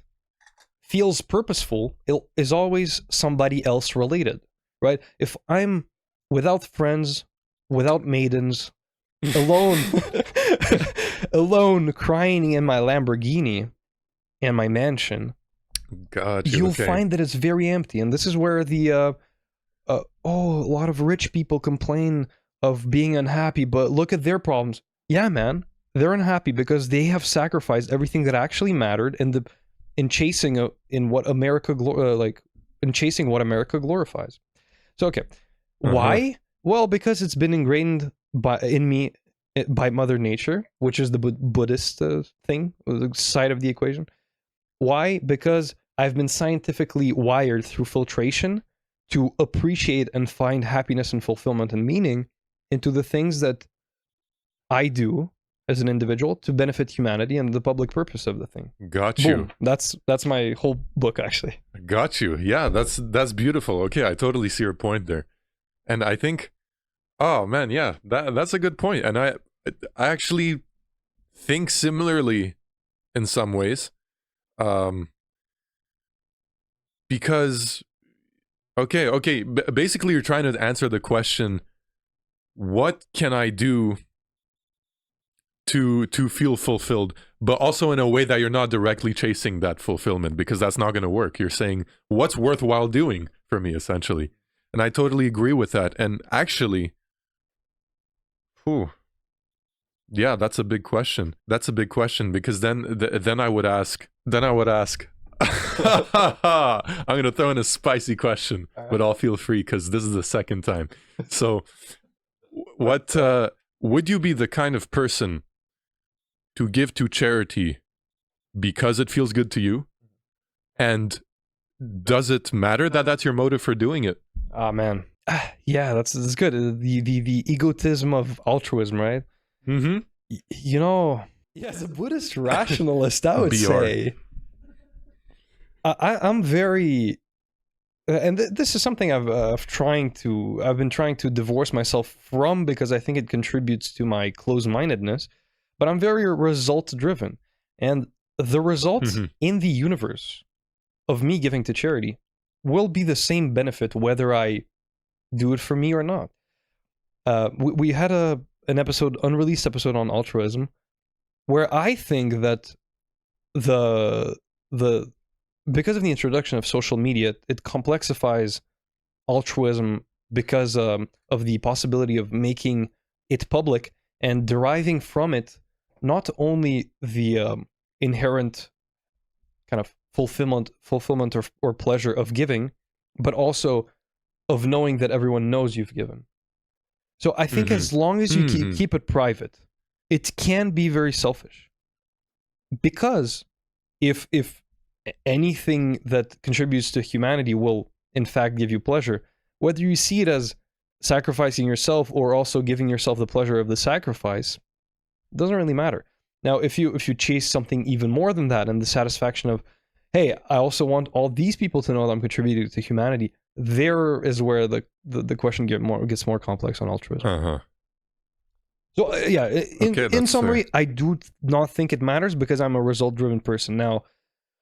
feels purposeful is always somebody else related, right? If I'm without friends, without maidens, alone, alone, crying in my Lamborghini and my mansion, Gotcha. you'll find that it's very empty. And this is where the a lot of rich people complain of being unhappy, but look at their problems. Yeah, man, they're unhappy because they have sacrificed everything that actually mattered in chasing what America glorifies. So okay, why? Well, because it's been ingrained in me by Mother Nature, which is the Buddhist thing, the side of the equation. Why? Because I've been scientifically wired through filtration to appreciate and find happiness and fulfillment and meaning into the things that I do as an individual to benefit humanity and the public purpose of the thing. Got you. Boom. That's my whole book, actually. Got you. Yeah, that's beautiful. Okay, I totally see your point there. And I think, oh man, yeah, that's a good point. And I actually think similarly in some ways. Because okay, basically you're trying to answer the question, what can I do to feel fulfilled, but also in a way that you're not directly chasing that fulfillment, because that's not going to work. You're saying what's worthwhile doing for me, essentially. And I totally agree with that. And actually, yeah, that's a big question. That's a big question, because then I would ask I'm going to throw in a spicy question, but I'll feel free because this is the second time. So what would you be the kind of person to give to charity because it feels good to you? And does it matter that that's your motive for doing it? Oh man, yeah, that's good. The egotism of altruism, right? Mm-hmm. You know, as a Buddhist rationalist, I would BR. say I'm very, and this is something I've been trying to divorce myself from, because I think it contributes to my closed-mindedness. But I'm very result-driven, and the results in the universe of me giving to charity will be the same benefit whether I do it for me or not. We had an unreleased episode on altruism, where I think that because of the introduction of social media, it complexifies altruism because of the possibility of making it public and deriving from it not only the inherent kind of fulfillment or pleasure of giving, but also of knowing that everyone knows you've given. So I think as long as you keep it private, it can be very selfish. Because if anything that contributes to humanity will in fact give you pleasure, whether you see it as sacrificing yourself or also giving yourself the pleasure of the sacrifice, it doesn't really matter. Now, if you chase something even more than that, and the satisfaction of, hey, I also want all these people to know that I'm contributing to humanity, there is where the question gets more complex on altruism. So yeah, in summary, I do not think it matters because I'm a result-driven person. Now,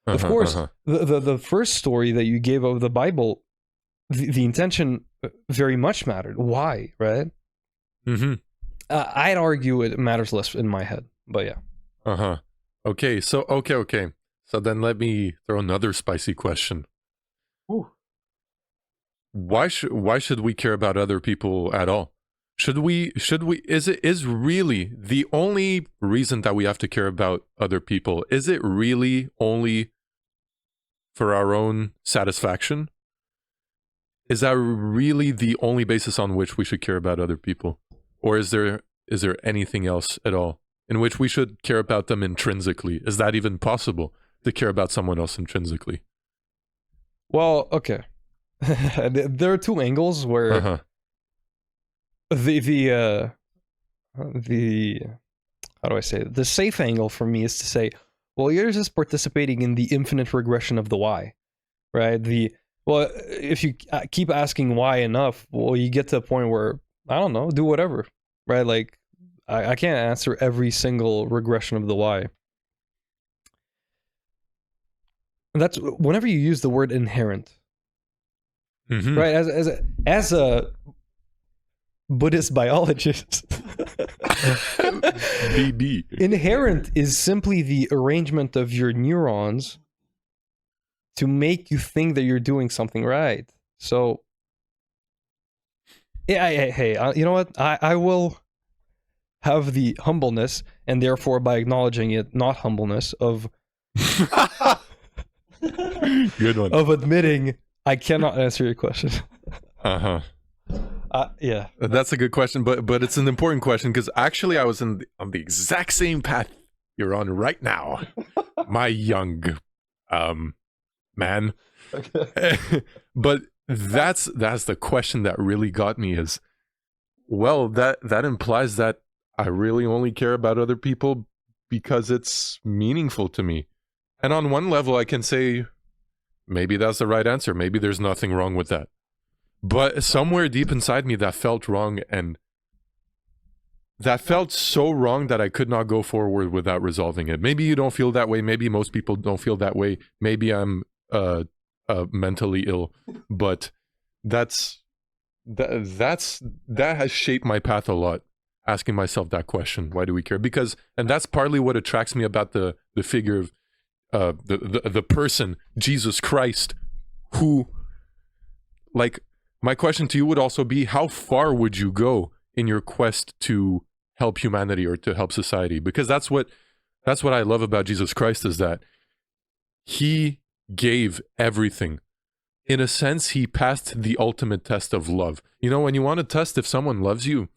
of course, the first story that you gave of the Bible, the intention very much mattered. Why, right? I'd argue it matters less in my head, but yeah. Okay, so okay. So then let me throw another spicy question. Ooh. Why should we care about other people at all? Should we is really the only reason that we have to care about other people? Is it really only for our own satisfaction? Is that really the only basis on which we should care about other people? Or is there anything else at all in which we should care about them intrinsically? Is that even possible to care about someone else intrinsically? Well, okay. There are two angles where Uh-huh. the how do I say it? The safe angle for me is to say, well, you're just participating in the infinite regression of the why, right? Well, if you keep asking why enough, well, you get to a point where I don't know, do whatever, right? Like I can't answer every single regression of the why. And that's whenever you use the word inherent, Mhm. right? As a Buddhist biologist. BB. Inherent is simply the arrangement of your neurons to make you think that you're doing something right. So, yeah, hey, you know what? I will have the humbleness, and therefore, by acknowledging it, not humbleness, of Good one. of admitting I cannot answer your question. Uh-huh. Yeah. That's a good question, but it's an important question because actually I was on the exact same path you're on right now, my young man. Okay. But that's the question that really got me is, well, that implies that I really only care about other people because it's meaningful to me. And on one level I can say maybe that's the right answer. Maybe there's nothing wrong with that. But somewhere deep inside me that felt wrong, and that felt so wrong that I could not go forward without resolving it. Maybe you don't feel that way. Maybe most people don't feel that way. Maybe I'm mentally ill, but that has shaped my path a lot. Asking myself that question, why do we care? Because, and that's partly what attracts me about the figure of the person Jesus Christ, who, like, my question to you would also be, how far would you go in your quest to help humanity or to help society? Because that's what I love about Jesus Christ, is that he gave everything. In a sense, he passed the ultimate test of love. You know, when you want to test if someone loves you,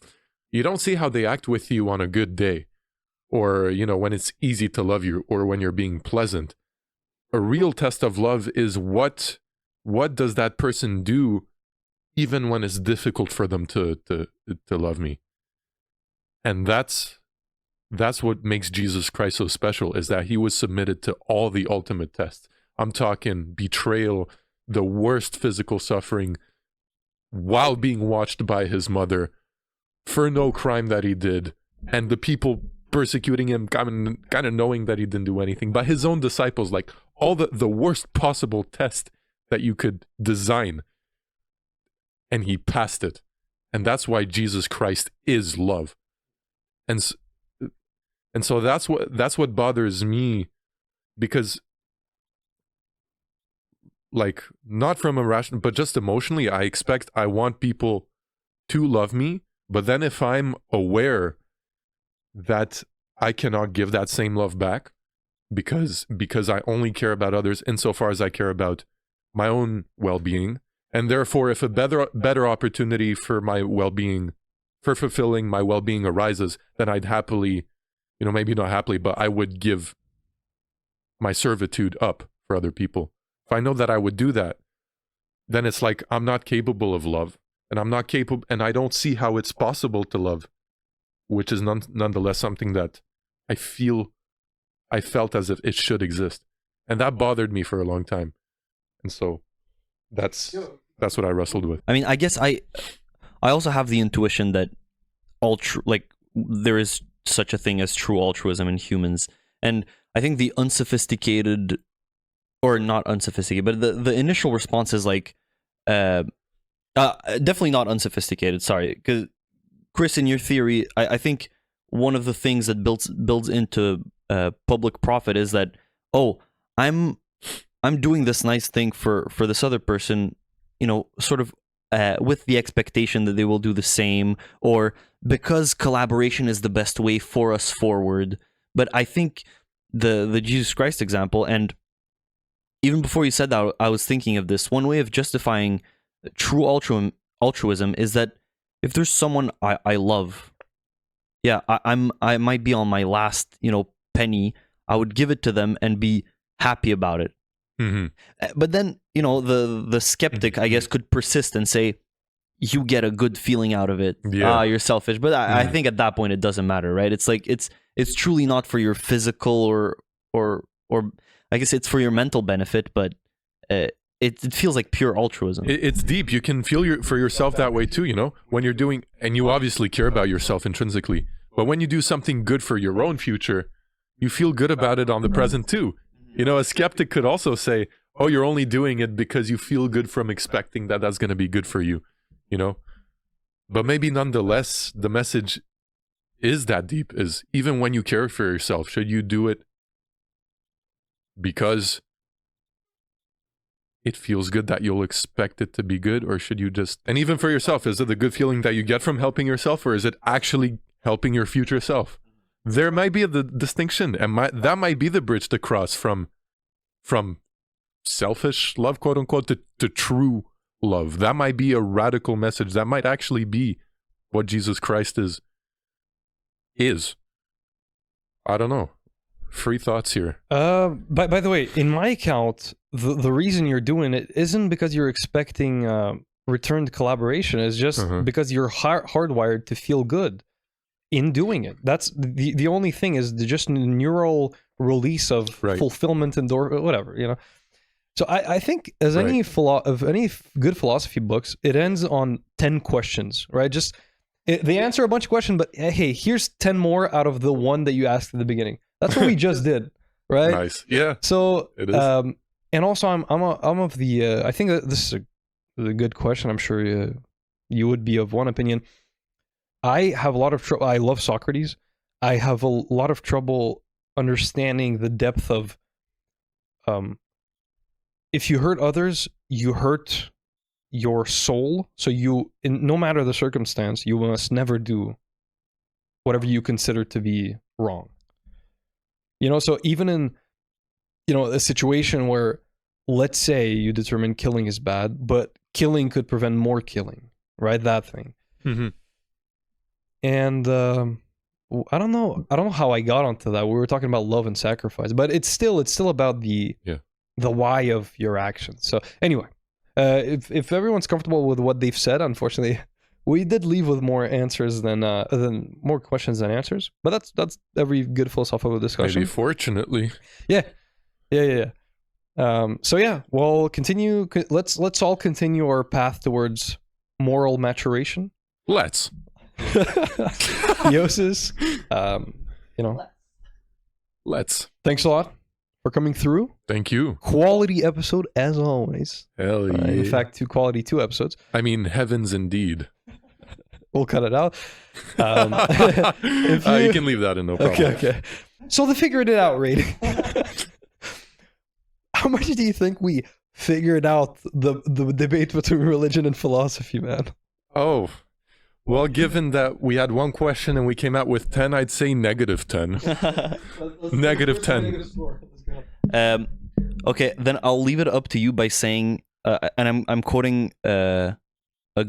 you don't see how they act with you on a good day, or, you know, when it's easy to love you, or when you're being pleasant. A real test of love is what does that person do even when it's difficult for them to love me. And that's what makes Jesus Christ so special, is that he was submitted to all the ultimate tests. I'm talking betrayal, the worst physical suffering, while being watched by his mother for no crime that he did, and the people persecuting him kind of knowing that he didn't do anything, by his own disciples, like all the worst possible test that you could design. And he passed it. And that's why Jesus Christ is love. And so that's what bothers me, because, like, not from a rational, but just emotionally, I want people to love me, but then if I'm aware that I cannot give that same love back because I only care about others insofar as I care about my own well-being, and therefore if a better opportunity for my well-being, for fulfilling my well-being arises, then I'd happily, you know, maybe not happily, but I would give my servitude up for other people. If I know that I would do that, then it's like I'm not capable of love, and I'm not capable, and I don't see how it's possible to love, which is nonetheless something that I felt as if it should exist. And that bothered me for a long time. And so that's what I wrestled with. I mean, I guess I also have the intuition that there is such a thing as true altruism in humans. And I think the unsophisticated, or not unsophisticated, but the initial response is like, definitely not unsophisticated, sorry. Because, Chris, in your theory, I think one of the things that builds into public profit is that, oh, I'm doing this nice thing for this other person, you know, sort of with the expectation that they will do the same, or because collaboration is the best way for us forward. But I think the Jesus Christ example, and even before you said that, I was thinking of this. One way of justifying true altruism is that if there's someone I love, yeah, I might be on my last, you know, penny, I would give it to them and be happy about it. Mhm. But then, the skeptic, I guess, could persist and say, you get a good feeling out of it. Yeah. You're selfish. But I think at that point it doesn't matter, right? It's like it's truly not for your physical or I guess it's for your mental benefit, but it feels like pure altruism. It's deep. You can feel for yourself that way too, when you're doing, and you obviously care about yourself intrinsically, but when you do something good for your own future, you feel good about it on the present too. A skeptic could also say, oh, you're only doing it because you feel good from expecting that that's going to be good for you, But maybe nonetheless, the message is that deep, is even when you care for yourself, should you do it because it feels good that you'll expect it to be good, or should you just, and even for yourself, is it the good feeling that you get from helping yourself, or is it actually helping your future self? There might be the distinction, and that might be the bridge to cross from selfish love, quote unquote, to true love. That might be a radical message. That might actually be what Jesus Christ is. I don't know. Free thoughts here. By the way, in my account, the reason you're doing it isn't because you're expecting returned collaboration. It's just because you're hardwired to feel good in doing it. That's the only thing, is just neural release of fulfillment and whatever, So I think as any good philosophy books, it ends on 10 questions, right? They answer a bunch of questions, but hey, here's 10 more out of the one that you asked at the beginning. That's what we just did, right? Nice, yeah. So, it is. And also, I'm of the. I think that this is a good question. I'm sure you would be of one opinion. I have a lot of trouble. I love Socrates. I have a lot of trouble understanding the depth of. If you hurt others, you hurt your soul. So no matter the circumstance, you must never do whatever you consider to be wrong. So even in, a situation where, let's say you determine killing is bad, but killing could prevent more killing, right? That thing. Mm-hmm. And I don't know how I got onto that. We were talking about love and sacrifice, but it's still about the why of your actions. So anyway, if everyone's comfortable with what they've said, unfortunately, we did leave with more answers than more questions than answers. But that's every good philosophical discussion. Maybe fortunately. Yeah. So yeah, we'll continue. Let's all continue our path towards moral maturation. Let's. Theosis. Let's. Thanks a lot for coming through. Thank you. Quality episode as always. Hell yeah. In fact, two episodes. I mean, heavens indeed. We'll cut it out. You can leave that in, no problem. Okay. So the figured it out rating. How much do you think we figured out the debate between religion and philosophy, man? Oh, well, given that we had one question and we came out with 10, I'd say negative 10. Negative 10. Okay, then I'll leave it up to you by saying, and I'm quoting a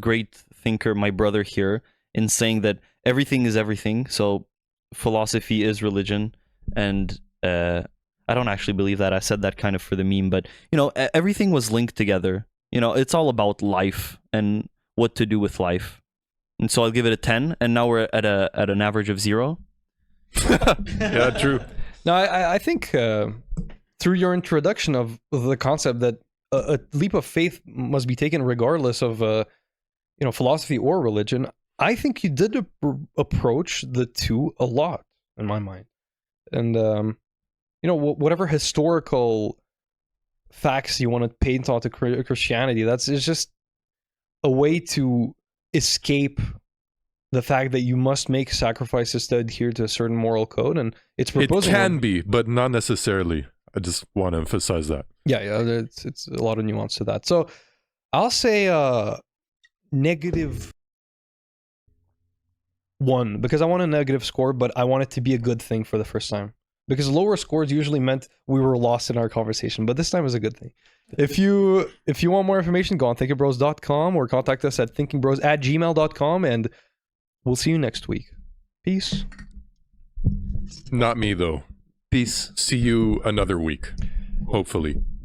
great thinker, my brother here, in saying that everything is everything. So philosophy is religion, and I don't actually believe that. I said that kind of for the meme, but everything was linked together. It's all about life and what to do with life. And so I'll give it a 10, and now we're at an average of 0. Yeah, true. No, I think through your introduction of the concept that a leap of faith must be taken regardless of philosophy or religion, I think you did approach the two a lot in my mind. And whatever historical facts you want to paint onto Christianity, it's just a way to escape the fact that you must make sacrifices to adhere to a certain moral code, and it's proposing. It can be, but not necessarily. I just want to emphasize that. Yeah, it's a lot of nuance to that. So I'll say -1 because I want a negative score, but I want it to be a good thing for the first time. Because lower scores usually meant we were lost in our conversation, but this time is a good thing. If you want more information, go on thinkingbros.com or contact us at thinkingbros@gmail.com, and we'll see you next week. Peace. Not me, though. Peace. See you another week, hopefully.